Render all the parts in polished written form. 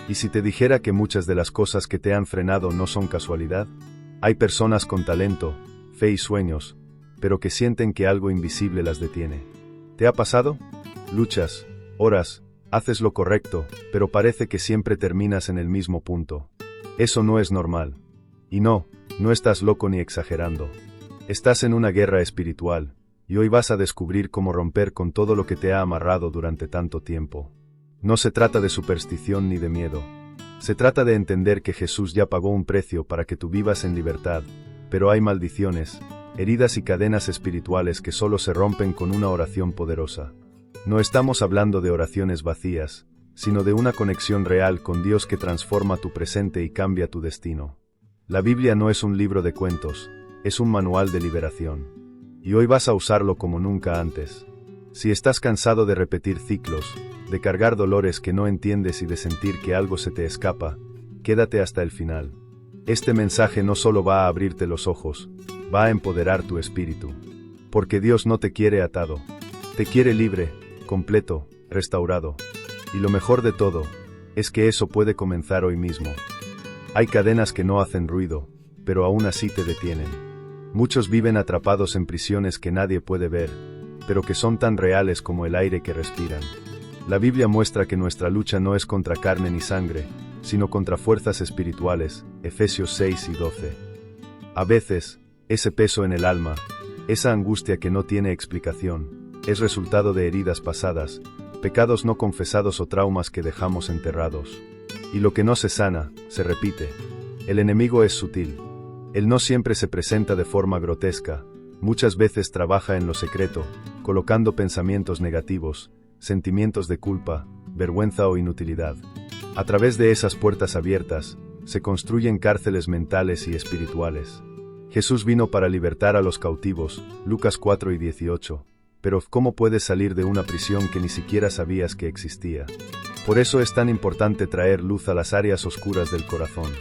¿Y si te dijera que muchas de las cosas que te han frenado no son casualidad? Hay personas con talento, fe y sueños, pero que sienten que algo invisible las detiene. ¿Te ha pasado? Luchas, oras, haces lo correcto, pero parece que siempre terminas en el mismo punto. Eso no es normal. Y no estás loco ni exagerando. Estás en una guerra espiritual, y hoy vas a descubrir cómo romper con todo lo que te ha amarrado durante tanto tiempo. No se trata de superstición ni de miedo. Se trata de entender que Jesús ya pagó un precio para que tú vivas en libertad, pero hay maldiciones, heridas y cadenas espirituales que solo se rompen con una oración poderosa. No estamos hablando de oraciones vacías, sino de una conexión real con Dios que transforma tu presente y cambia tu destino. La Biblia no es un libro de cuentos, es un manual de liberación. Y hoy vas a usarlo como nunca antes. Si estás cansado de repetir ciclos, de cargar dolores que no entiendes y de sentir que algo se te escapa, quédate hasta el final. Este mensaje no solo va a abrirte los ojos, va a empoderar tu espíritu. Porque Dios no te quiere atado. Te quiere libre, completo, restaurado. Y lo mejor de todo, es que eso puede comenzar hoy mismo. Hay cadenas que no hacen ruido, pero aún así te detienen. Muchos viven atrapados en prisiones que nadie puede ver, pero que son tan reales como el aire que respiran. La Biblia muestra que nuestra lucha no es contra carne ni sangre, sino contra fuerzas espirituales, Efesios 6 y 12. A veces, ese peso en el alma, esa angustia que no tiene explicación, es resultado de heridas pasadas, pecados no confesados o traumas que dejamos enterrados. Y lo que no se sana, se repite. El enemigo es sutil. Él no siempre se presenta de forma grotesca, muchas veces trabaja en lo secreto, colocando pensamientos negativos, sentimientos de culpa, vergüenza o inutilidad. A través de esas puertas abiertas, se construyen cárceles mentales y espirituales. Jesús vino para libertar a los cautivos, Lucas 4 y 18. Pero ¿cómo puedes salir de una prisión que ni siquiera sabías que existía? Por eso es tan importante traer luz a las áreas oscuras del corazón.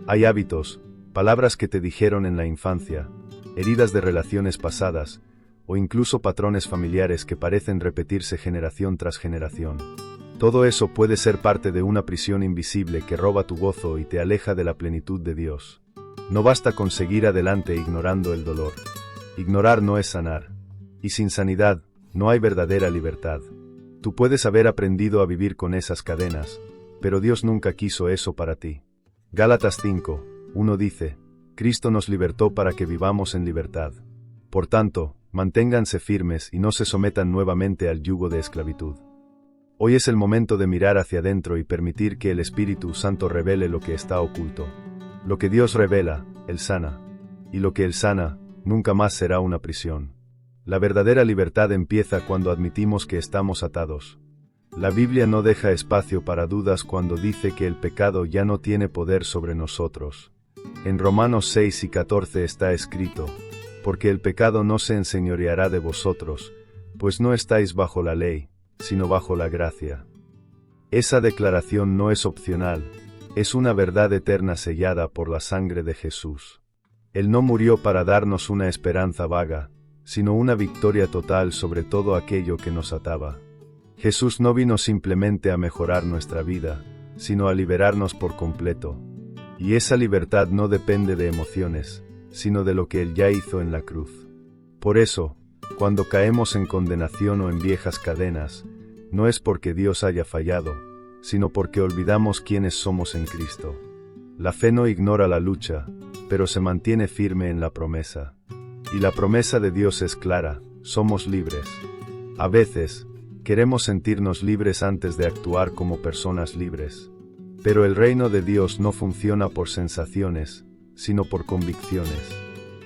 Hay hábitos, palabras que te dijeron en la infancia, heridas de relaciones pasadas, o incluso patrones familiares que parecen repetirse generación tras generación. Todo eso puede ser parte de una prisión invisible que roba tu gozo y te aleja de la plenitud de Dios. No basta con seguir adelante ignorando el dolor. Ignorar no es sanar. Y sin sanidad, no hay verdadera libertad. Tú puedes haber aprendido a vivir con esas cadenas, pero Dios nunca quiso eso para ti. Gálatas 5, 1 dice, Cristo nos libertó para que vivamos en libertad. Por tanto, manténganse firmes y no se sometan nuevamente al yugo de esclavitud. Hoy es el momento de mirar hacia adentro y permitir que el Espíritu Santo revele lo que está oculto. Lo que Dios revela, Él sana. Y lo que Él sana, nunca más será una prisión. La verdadera libertad empieza cuando admitimos que estamos atados. La Biblia no deja espacio para dudas cuando dice que el pecado ya no tiene poder sobre nosotros. En Romanos 6 y 14 está escrito, porque el pecado no se enseñoreará de vosotros, pues no estáis bajo la ley, sino bajo la gracia. Esa declaración no es opcional, es una verdad eterna sellada por la sangre de Jesús. Él no murió para darnos una esperanza vaga, sino una victoria total sobre todo aquello que nos ataba. Jesús no vino simplemente a mejorar nuestra vida, sino a liberarnos por completo. Y esa libertad no depende de emociones, sino de lo que Él ya hizo en la cruz. Por eso, cuando caemos en condenación o en viejas cadenas, no es porque Dios haya fallado, sino porque olvidamos quiénes somos en Cristo. La fe no ignora la lucha, pero se mantiene firme en la promesa. Y la promesa de Dios es clara, somos libres. A veces, queremos sentirnos libres antes de actuar como personas libres. Pero el reino de Dios no funciona por sensaciones, sino por convicciones.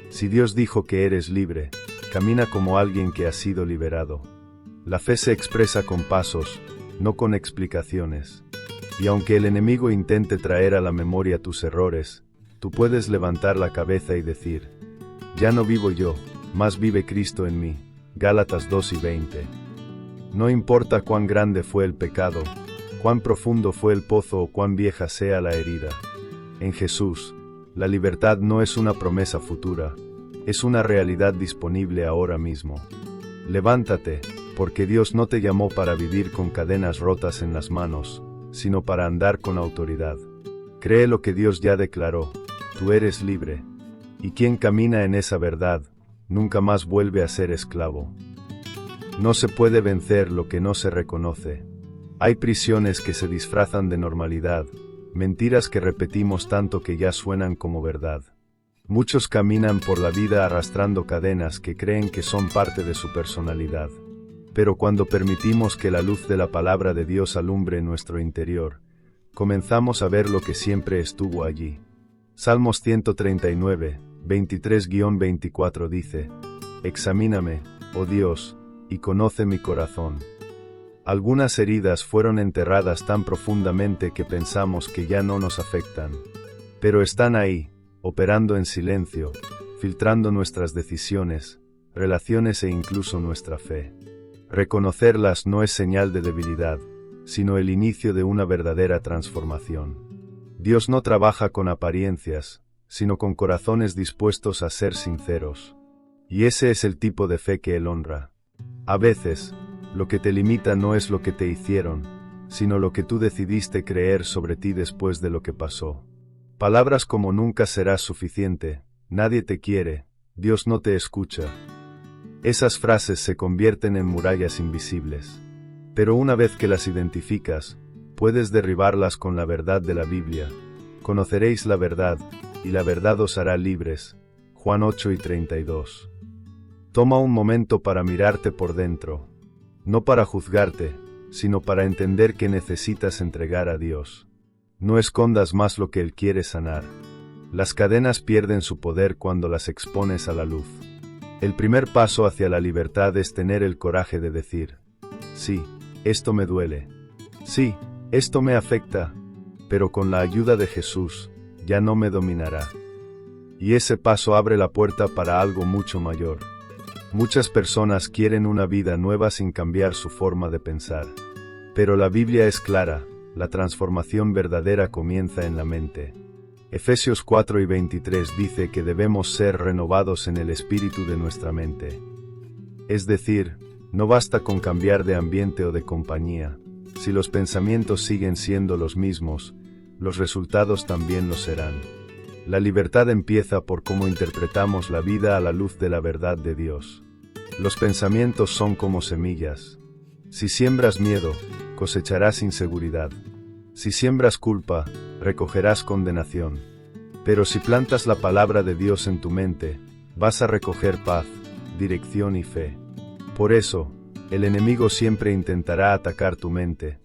Si Dios dijo que eres libre, camina como alguien que ha sido liberado. La fe se expresa con pasos, no con explicaciones. Y aunque el enemigo intente traer a la memoria tus errores, tú puedes levantar la cabeza y decir, ya no vivo yo, más vive Cristo en mí. Gálatas 2 y 20. No importa cuán grande fue el pecado, cuán profundo fue el pozo o cuán vieja sea la herida. En Jesús, la libertad no es una promesa futura, es una realidad disponible ahora mismo. Levántate, porque Dios no te llamó para vivir con cadenas rotas en las manos, sino para andar con autoridad. Cree lo que Dios ya declaró, tú eres libre. Y quien camina en esa verdad, nunca más vuelve a ser esclavo. No se puede vencer lo que no se reconoce. Hay prisiones que se disfrazan de normalidad, mentiras que repetimos tanto que ya suenan como verdad. Muchos caminan por la vida arrastrando cadenas que creen que son parte de su personalidad. Pero cuando permitimos que la luz de la palabra de Dios alumbre nuestro interior, comenzamos a ver lo que siempre estuvo allí. Salmos 139, 23-24 dice: Examíname, oh Dios, y conoce mi corazón. Algunas heridas fueron enterradas tan profundamente que pensamos que ya no nos afectan. Pero están ahí, operando en silencio, filtrando nuestras decisiones, relaciones e incluso nuestra fe. Reconocerlas no es señal de debilidad, sino el inicio de una verdadera transformación. Dios no trabaja con apariencias, sino con corazones dispuestos a ser sinceros. Y ese es el tipo de fe que Él honra. A veces, lo que te limita no es lo que te hicieron, sino lo que tú decidiste creer sobre ti después de lo que pasó. Palabras como nunca serás suficiente, nadie te quiere, Dios no te escucha. Esas frases se convierten en murallas invisibles. Pero una vez que las identificas, puedes derribarlas con la verdad de la Biblia. Conoceréis la verdad, y la verdad os hará libres. Juan 8:32. Toma un momento para mirarte por dentro. No para juzgarte, sino para entender que necesitas entregar a Dios. No escondas más lo que Él quiere sanar. Las cadenas pierden su poder cuando las expones a la luz. El primer paso hacia la libertad es tener el coraje de decir: sí, esto me duele. Sí, esto me afecta. Pero con la ayuda de Jesús, ya no me dominará. Y ese paso abre la puerta para algo mucho mayor. Muchas personas quieren una vida nueva sin cambiar su forma de pensar. Pero la Biblia es clara, la transformación verdadera comienza en la mente. Efesios 4:23 dice que debemos ser renovados en el espíritu de nuestra mente. Es decir, no basta con cambiar de ambiente o de compañía. Si los pensamientos siguen siendo los mismos, los resultados también lo serán. La libertad empieza por cómo interpretamos la vida a la luz de la verdad de Dios. Los pensamientos son como semillas. Si siembras miedo, cosecharás inseguridad. Si siembras culpa, recogerás condenación. Pero si plantas la palabra de Dios en tu mente, vas a recoger paz, dirección y fe. Por eso, el enemigo siempre intentará atacar tu mente,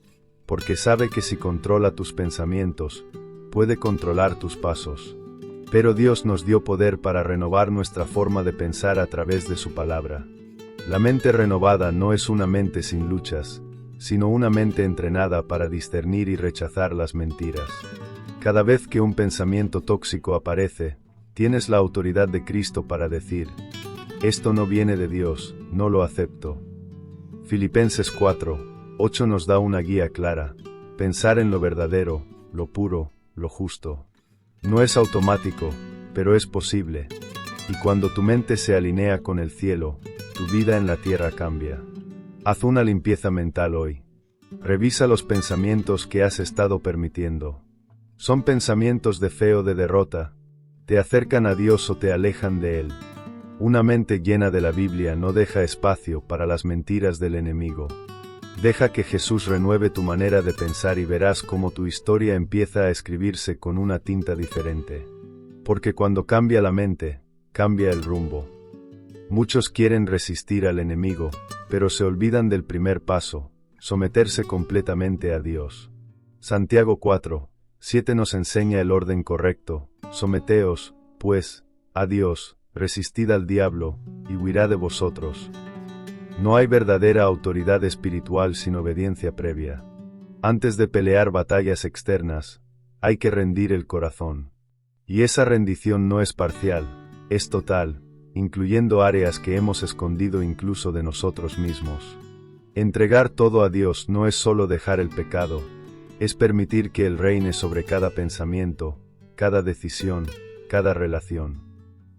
porque sabe que si controla tus pensamientos, puede controlar tus pasos. Pero Dios nos dio poder para renovar nuestra forma de pensar a través de su palabra. La mente renovada no es una mente sin luchas, sino una mente entrenada para discernir y rechazar las mentiras. Cada vez que un pensamiento tóxico aparece, tienes la autoridad de Cristo para decir: esto no viene de Dios, no lo acepto. Filipenses 4:8 nos da una guía clara: pensar en lo verdadero, lo puro, lo justo. No es automático, pero es posible. Y cuando tu mente se alinea con el cielo, tu vida en la tierra cambia. Haz una limpieza mental hoy. Revisa los pensamientos que has estado permitiendo. ¿Son pensamientos de fe o de derrota? ¿Te acercan a Dios o te alejan de Él? Una mente llena de la Biblia no deja espacio para las mentiras del enemigo. Deja que Jesús renueve tu manera de pensar y verás cómo tu historia empieza a escribirse con una tinta diferente. Porque cuando cambia la mente, cambia el rumbo. Muchos quieren resistir al enemigo, pero se olvidan del primer paso: someterse completamente a Dios. Santiago 4:7 nos enseña el orden correcto: someteos, pues, a Dios, resistid al diablo, y huirá de vosotros. No hay verdadera autoridad espiritual sin obediencia previa. Antes de pelear batallas externas, hay que rendir el corazón. Y esa rendición no es parcial, es total, incluyendo áreas que hemos escondido incluso de nosotros mismos. Entregar todo a Dios no es solo dejar el pecado, es permitir que Él reine sobre cada pensamiento, cada decisión, cada relación.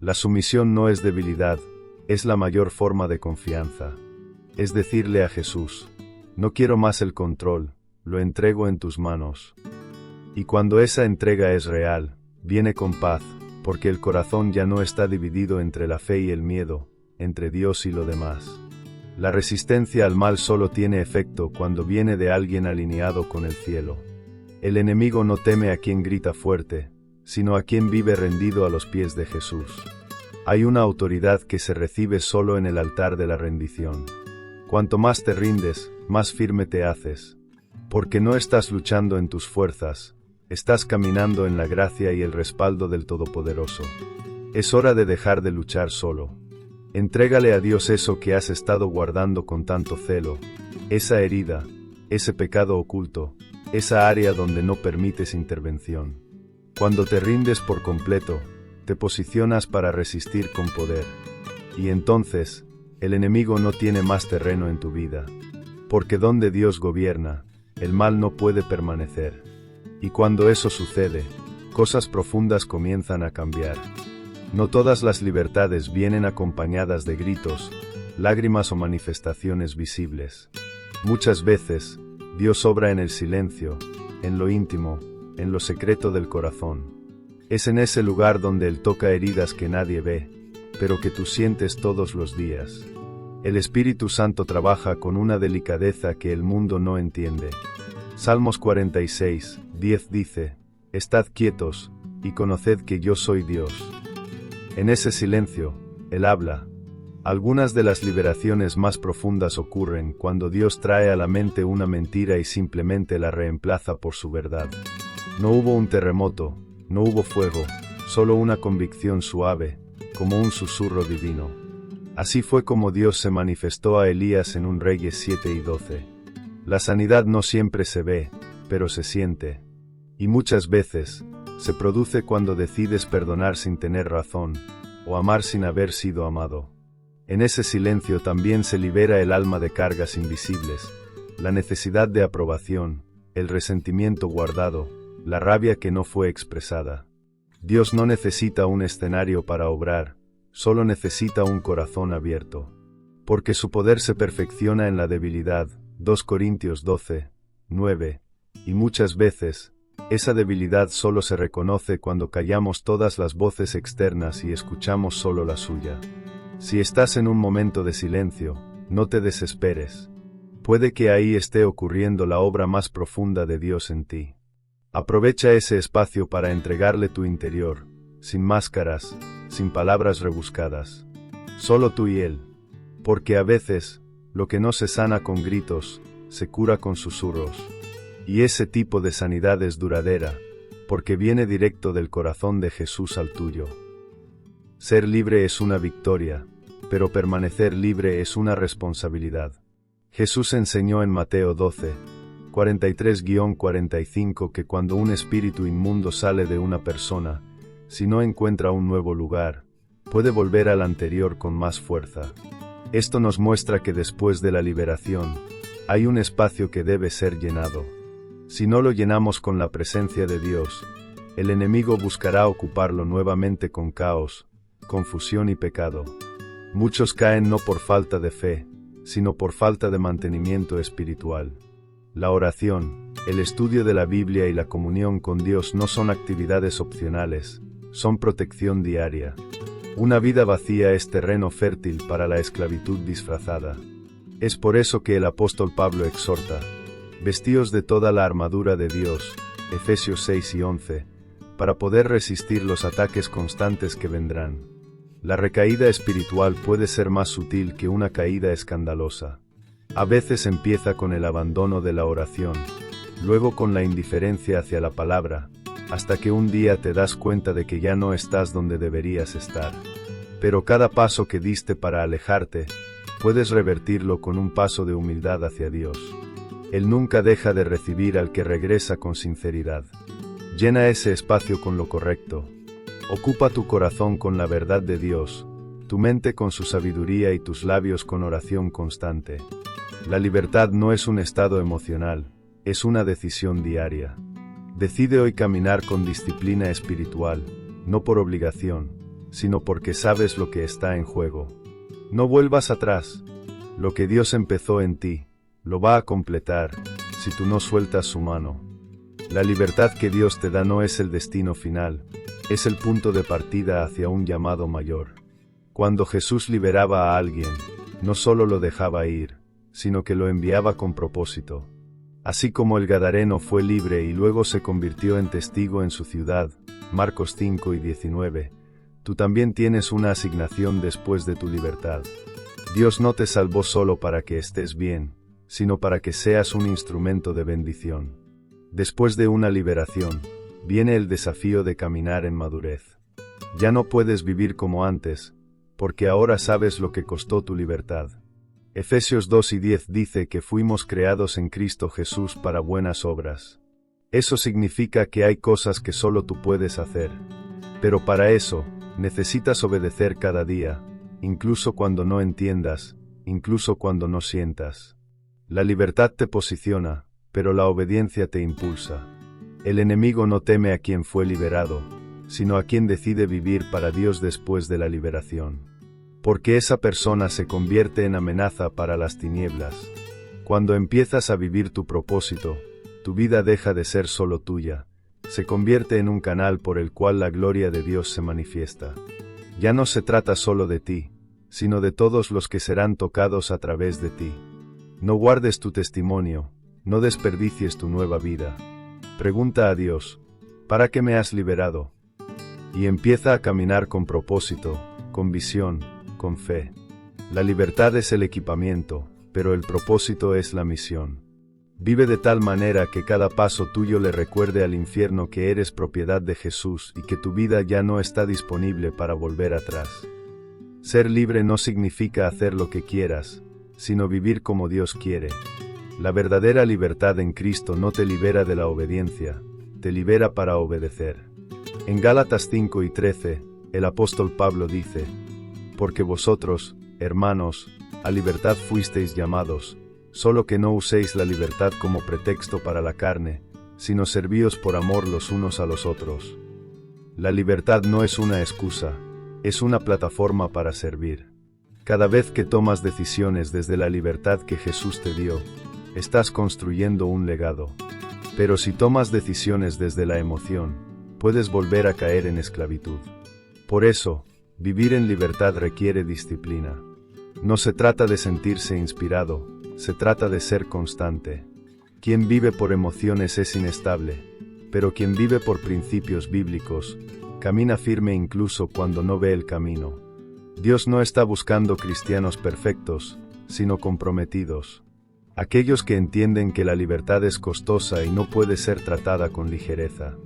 La sumisión no es debilidad, es la mayor forma de confianza. Es decirle a Jesús: no quiero más el control, lo entrego en tus manos. Y cuando esa entrega es real, viene con paz, porque el corazón ya no está dividido entre la fe y el miedo, entre Dios y lo demás. La resistencia al mal solo tiene efecto cuando viene de alguien alineado con el cielo. El enemigo no teme a quien grita fuerte, sino a quien vive rendido a los pies de Jesús. Hay una autoridad que se recibe solo en el altar de la rendición. Cuanto más te rindes, más firme te haces. Porque no estás luchando en tus fuerzas, estás caminando en la gracia y el respaldo del Todopoderoso. Es hora de dejar de luchar solo. Entrégale a Dios eso que has estado guardando con tanto celo, esa herida, ese pecado oculto, esa área donde no permites intervención. Cuando te rindes por completo, te posicionas para resistir con poder. Y entonces, el enemigo no tiene más terreno en tu vida. Porque donde Dios gobierna, el mal no puede permanecer. Y cuando eso sucede, cosas profundas comienzan a cambiar. No todas las libertades vienen acompañadas de gritos, lágrimas o manifestaciones visibles. Muchas veces, Dios obra en el silencio, en lo íntimo, en lo secreto del corazón. Es en ese lugar donde Él toca heridas que nadie ve, pero que tú sientes todos los días. El Espíritu Santo trabaja con una delicadeza que el mundo no entiende. Salmos 46, 10 dice, «Estad quietos, y conoced que yo soy Dios». En ese silencio, Él habla. Algunas de las liberaciones más profundas ocurren cuando Dios trae a la mente una mentira y simplemente la reemplaza por su verdad. No hubo un terremoto, no hubo fuego, solo una convicción suave, como un susurro divino. Así fue como Dios se manifestó a Elías en un Reyes 7 y 12. La sanidad no siempre se ve, pero se siente. Y muchas veces, se produce cuando decides perdonar sin tener razón, o amar sin haber sido amado. En ese silencio también se libera el alma de cargas invisibles, la necesidad de aprobación, el resentimiento guardado, la rabia que no fue expresada. Dios no necesita un escenario para obrar, solo necesita un corazón abierto. Porque su poder se perfecciona en la debilidad, 2 Corintios 12, 9, y muchas veces, esa debilidad solo se reconoce cuando callamos todas las voces externas y escuchamos solo la suya. Si estás en un momento de silencio, no te desesperes. Puede que ahí esté ocurriendo la obra más profunda de Dios en ti. Aprovecha ese espacio para entregarle tu interior, sin máscaras, sin palabras rebuscadas. Solo tú y Él. Porque a veces, lo que no se sana con gritos, se cura con susurros. Y ese tipo de sanidad es duradera, porque viene directo del corazón de Jesús al tuyo. Ser libre es una victoria, pero permanecer libre es una responsabilidad. Jesús enseñó en Mateo 12, 43-45 que cuando un espíritu inmundo sale de una persona, si no encuentra un nuevo lugar, puede volver al anterior con más fuerza. Esto nos muestra que después de la liberación, hay un espacio que debe ser llenado. Si no lo llenamos con la presencia de Dios, el enemigo buscará ocuparlo nuevamente con caos, confusión y pecado. Muchos caen no por falta de fe, sino por falta de mantenimiento espiritual. La oración, el estudio de la Biblia y la comunión con Dios no son actividades opcionales, son protección diaria. Una vida vacía es terreno fértil para la esclavitud disfrazada. Es por eso que el apóstol Pablo exhorta, vestíos de toda la armadura de Dios, Efesios 6 y 11, para poder resistir los ataques constantes que vendrán. La recaída espiritual puede ser más sutil que una caída escandalosa. A veces empieza con el abandono de la oración, luego con la indiferencia hacia la palabra, hasta que un día te das cuenta de que ya no estás donde deberías estar. Pero cada paso que diste para alejarte, puedes revertirlo con un paso de humildad hacia Dios. Él nunca deja de recibir al que regresa con sinceridad. Llena ese espacio con lo correcto. Ocupa tu corazón con la verdad de Dios, tu mente con su sabiduría y tus labios con oración constante. La libertad no es un estado emocional, es una decisión diaria. Decide hoy caminar con disciplina espiritual, no por obligación, sino porque sabes lo que está en juego. No vuelvas atrás. Lo que Dios empezó en ti, lo va a completar, si tú no sueltas su mano. La libertad que Dios te da no es el destino final, es el punto de partida hacia un llamado mayor. Cuando Jesús liberaba a alguien, no solo lo dejaba ir, sino que lo enviaba con propósito. Así como el Gadareno fue libre y luego se convirtió en testigo en su ciudad, Marcos 5:19, tú también tienes una asignación después de tu libertad. Dios no te salvó solo para que estés bien, sino para que seas un instrumento de bendición. Después de una liberación, viene el desafío de caminar en madurez. Ya no puedes vivir como antes, porque ahora sabes lo que costó tu libertad. Efesios 2:10 dice que fuimos creados en Cristo Jesús para buenas obras. Eso significa que hay cosas que solo tú puedes hacer. Pero para eso, necesitas obedecer cada día, incluso cuando no entiendas, incluso cuando no sientas. La libertad te posiciona, pero la obediencia te impulsa. El enemigo no teme a quien fue liberado, sino a quien decide vivir para Dios después de la liberación. Porque esa persona se convierte en amenaza para las tinieblas. Cuando empiezas a vivir tu propósito, tu vida deja de ser solo tuya, se convierte en un canal por el cual la gloria de Dios se manifiesta. Ya no se trata solo de ti, sino de todos los que serán tocados a través de ti. No guardes tu testimonio, no desperdicies tu nueva vida. Pregunta a Dios, ¿para qué me has liberado? Y empieza a caminar con propósito, con visión, con fe. La libertad es el equipamiento, pero el propósito es la misión. Vive de tal manera que cada paso tuyo le recuerde al infierno que eres propiedad de Jesús y que tu vida ya no está disponible para volver atrás. Ser libre no significa hacer lo que quieras, sino vivir como Dios quiere. La verdadera libertad en Cristo no te libera de la obediencia, te libera para obedecer. En Gálatas 5:13, el apóstol Pablo dice, porque vosotros, hermanos, a libertad fuisteis llamados, solo que no uséis la libertad como pretexto para la carne, sino servíos por amor los unos a los otros. La libertad no es una excusa, es una plataforma para servir. Cada vez que tomas decisiones desde la libertad que Jesús te dio, estás construyendo un legado. Pero si tomas decisiones desde la emoción, puedes volver a caer en esclavitud. Por eso, vivir en libertad requiere disciplina. No se trata de sentirse inspirado, se trata de ser constante. Quien vive por emociones es inestable, pero quien vive por principios bíblicos, camina firme incluso cuando no ve el camino. Dios no está buscando cristianos perfectos, sino comprometidos. Aquellos que entienden que la libertad es costosa y no puede ser tratada con ligereza.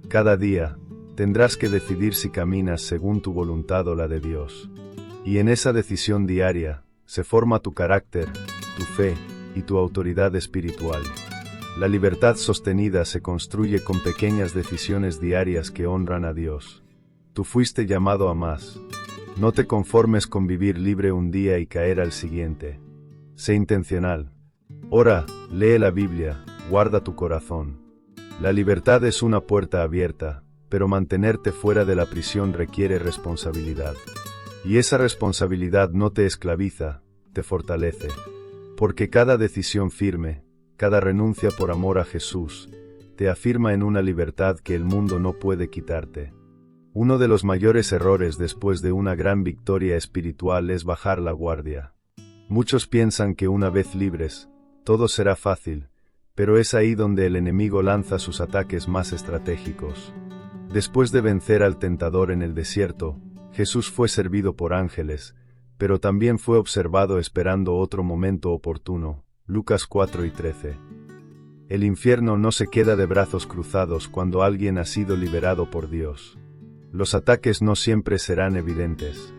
Cada día, tendrás que decidir si caminas según tu voluntad o la de Dios. Y en esa decisión diaria, se forma tu carácter, tu fe y tu autoridad espiritual. La libertad sostenida se construye con pequeñas decisiones diarias que honran a Dios. Tú fuiste llamado a más. No te conformes con vivir libre un día y caer al siguiente. Sé intencional. Ora, lee la Biblia, guarda tu corazón. La libertad es una puerta abierta, pero mantenerte fuera de la prisión requiere responsabilidad. Y esa responsabilidad no te esclaviza, te fortalece. Porque cada decisión firme, cada renuncia por amor a Jesús, te afirma en una libertad que el mundo no puede quitarte. Uno de los mayores errores después de una gran victoria espiritual es bajar la guardia. Muchos piensan que una vez libres, todo será fácil, pero es ahí donde el enemigo lanza sus ataques más estratégicos. Después de vencer al tentador en el desierto, Jesús fue servido por ángeles, pero también fue observado esperando otro momento oportuno. Lucas 4:13. El infierno no se queda de brazos cruzados cuando alguien ha sido liberado por Dios. Los ataques no siempre serán evidentes.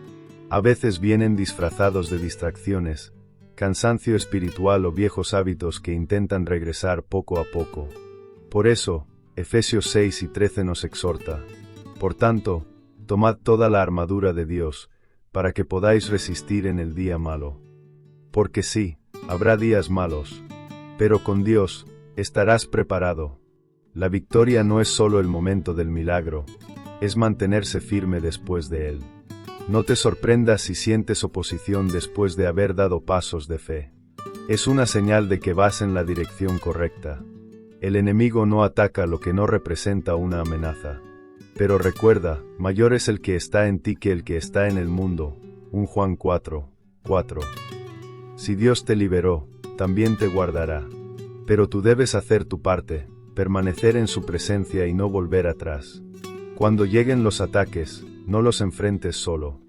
A veces vienen disfrazados de distracciones, cansancio espiritual o viejos hábitos que intentan regresar poco a poco. Por eso, Efesios 6:13 nos exhorta: por tanto, tomad toda la armadura de Dios, para que podáis resistir en el día malo. Porque sí, habrá días malos, pero con Dios, estarás preparado. La victoria no es solo el momento del milagro, es mantenerse firme después de él. No te sorprendas si sientes oposición después de haber dado pasos de fe. Es una señal de que vas en la dirección correcta. El enemigo no ataca lo que no representa una amenaza. Pero recuerda, mayor es el que está en ti que el que está en el mundo. 1 Juan 4:4. Si Dios te liberó, también te guardará. Pero tú debes hacer tu parte, permanecer en su presencia y no volver atrás. Cuando lleguen los ataques, no los enfrentes solo.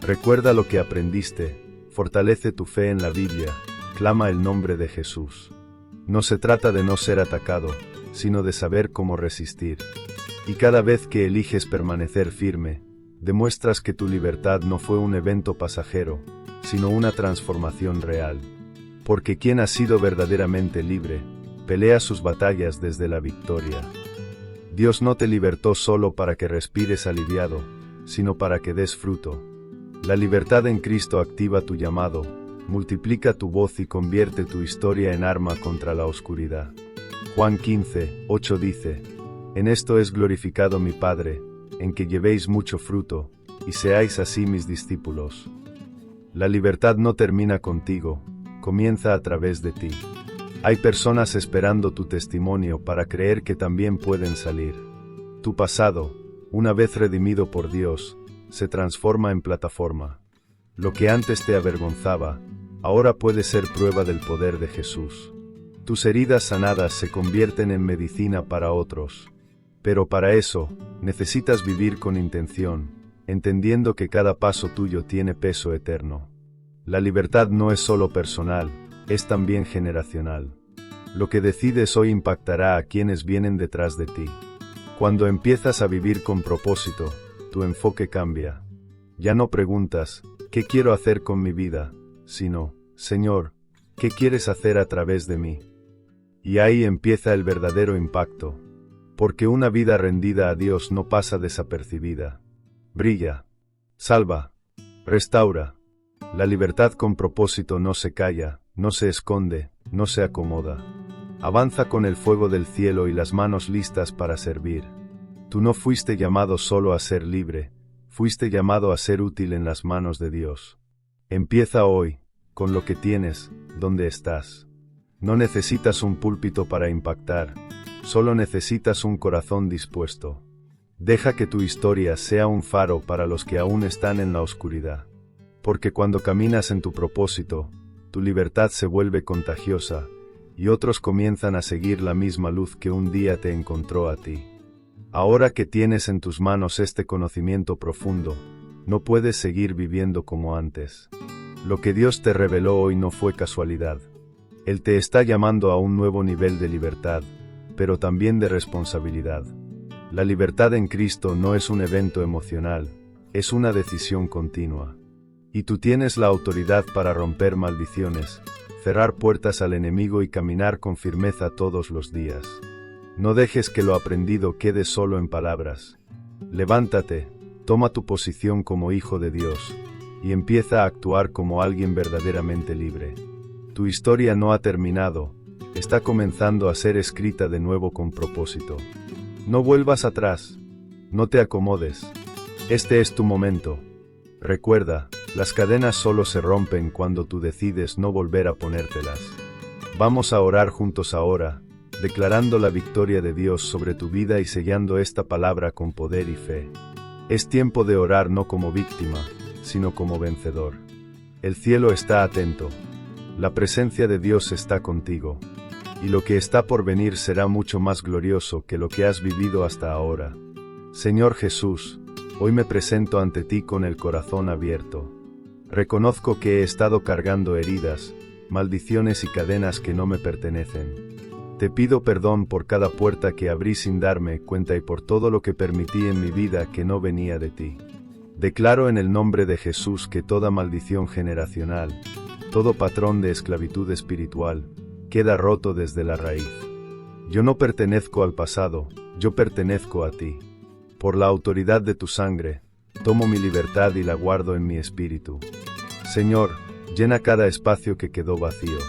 Recuerda lo que aprendiste, fortalece tu fe en la Biblia, clama el nombre de Jesús. No se trata de no ser atacado, sino de saber cómo resistir. Y cada vez que eliges permanecer firme, demuestras que tu libertad no fue un evento pasajero, sino una transformación real. Porque quien ha sido verdaderamente libre, pelea sus batallas desde la victoria. Dios no te libertó solo para que respires aliviado, sino para que des fruto. La libertad en Cristo activa tu llamado, multiplica tu voz y convierte tu historia en arma contra la oscuridad. Juan 15:8 dice: En esto es glorificado mi Padre, en que llevéis mucho fruto, y seáis así mis discípulos. La libertad no termina contigo, comienza a través de ti. Hay personas esperando tu testimonio para creer que también pueden salir. Tu pasado, una vez redimido por Dios, se transforma en plataforma. Lo que antes te avergonzaba, ahora puede ser prueba del poder de Jesús. Tus heridas sanadas se convierten en medicina para otros. Pero para eso, necesitas vivir con intención, entendiendo que cada paso tuyo tiene peso eterno. La libertad no es solo personal, es también generacional. Lo que decides hoy impactará a quienes vienen detrás de ti. Cuando empiezas a vivir con propósito, tu enfoque cambia. Ya no preguntas, ¿qué quiero hacer con mi vida?, sino, Señor, ¿qué quieres hacer a través de mí? Y ahí empieza el verdadero impacto. Porque una vida rendida a Dios no pasa desapercibida. Brilla, salva, restaura. La libertad con propósito no se calla, no se esconde, no se acomoda. Avanza con el fuego del cielo y las manos listas para servir. Tú no fuiste llamado solo a ser libre, fuiste llamado a ser útil en las manos de Dios. Empieza hoy, con lo que tienes, donde estás. No necesitas un púlpito para impactar, solo necesitas un corazón dispuesto. Deja que tu historia sea un faro para los que aún están en la oscuridad. Porque cuando caminas en tu propósito, tu libertad se vuelve contagiosa, y otros comienzan a seguir la misma luz que un día te encontró a ti. Ahora que tienes en tus manos este conocimiento profundo, no puedes seguir viviendo como antes. Lo que Dios te reveló hoy no fue casualidad. Él te está llamando a un nuevo nivel de libertad, pero también de responsabilidad. La libertad en Cristo no es un evento emocional, es una decisión continua. Y tú tienes la autoridad para romper maldiciones, cerrar puertas al enemigo y caminar con firmeza todos los días. No dejes que lo aprendido quede solo en palabras. Levántate, toma tu posición como hijo de Dios, y empieza a actuar como alguien verdaderamente libre. Tu historia no ha terminado, está comenzando a ser escrita de nuevo con propósito. No vuelvas atrás, no te acomodes. Este es tu momento. Recuerda, las cadenas solo se rompen cuando tú decides no volver a ponértelas. Vamos a orar juntos ahora, declarando la victoria de Dios sobre tu vida y sellando esta palabra con poder y fe. Es tiempo de orar no como víctima, sino como vencedor. El cielo está atento. La presencia de Dios está contigo. Y lo que está por venir será mucho más glorioso que lo que has vivido hasta ahora. Señor Jesús, hoy me presento ante ti con el corazón abierto. Reconozco que he estado cargando heridas, maldiciones y cadenas que no me pertenecen. Te pido perdón por cada puerta que abrí sin darme cuenta y por todo lo que permití en mi vida que no venía de ti. Declaro en el nombre de Jesús que toda maldición generacional, todo patrón de esclavitud espiritual, queda roto desde la raíz. Yo no pertenezco al pasado, yo pertenezco a ti. Por la autoridad de tu sangre, tomo mi libertad y la guardo en mi espíritu. Señor, llena cada espacio que quedó vacío.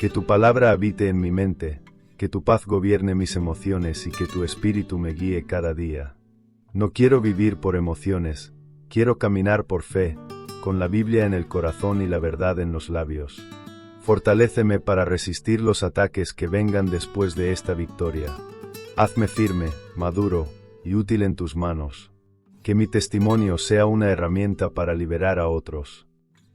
Que tu palabra habite en mi mente, que tu paz gobierne mis emociones y que tu espíritu me guíe cada día. No quiero vivir por emociones, quiero caminar por fe, con la Biblia en el corazón y la verdad en los labios. Fortaléceme para resistir los ataques que vengan después de esta victoria. Hazme firme, maduro y útil en tus manos. Que mi testimonio sea una herramienta para liberar a otros.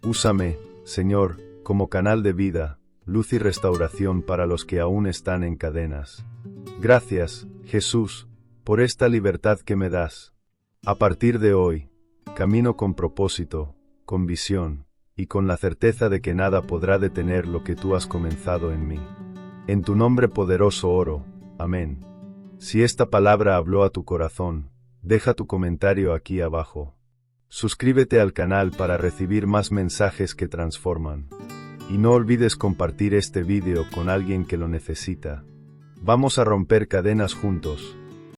Úsame, Señor, como canal de vida, luz y restauración para los que aún están en cadenas. Gracias, Jesús, por esta libertad que me das. A partir de hoy, camino con propósito, con visión, y con la certeza de que nada podrá detener lo que tú has comenzado en mí. En tu nombre poderoso oro. Amén. Si esta palabra habló a tu corazón, deja tu comentario aquí abajo. Suscríbete al canal para recibir más mensajes que transforman. Y no olvides compartir este vídeo con alguien que lo necesita. Vamos a romper cadenas juntos.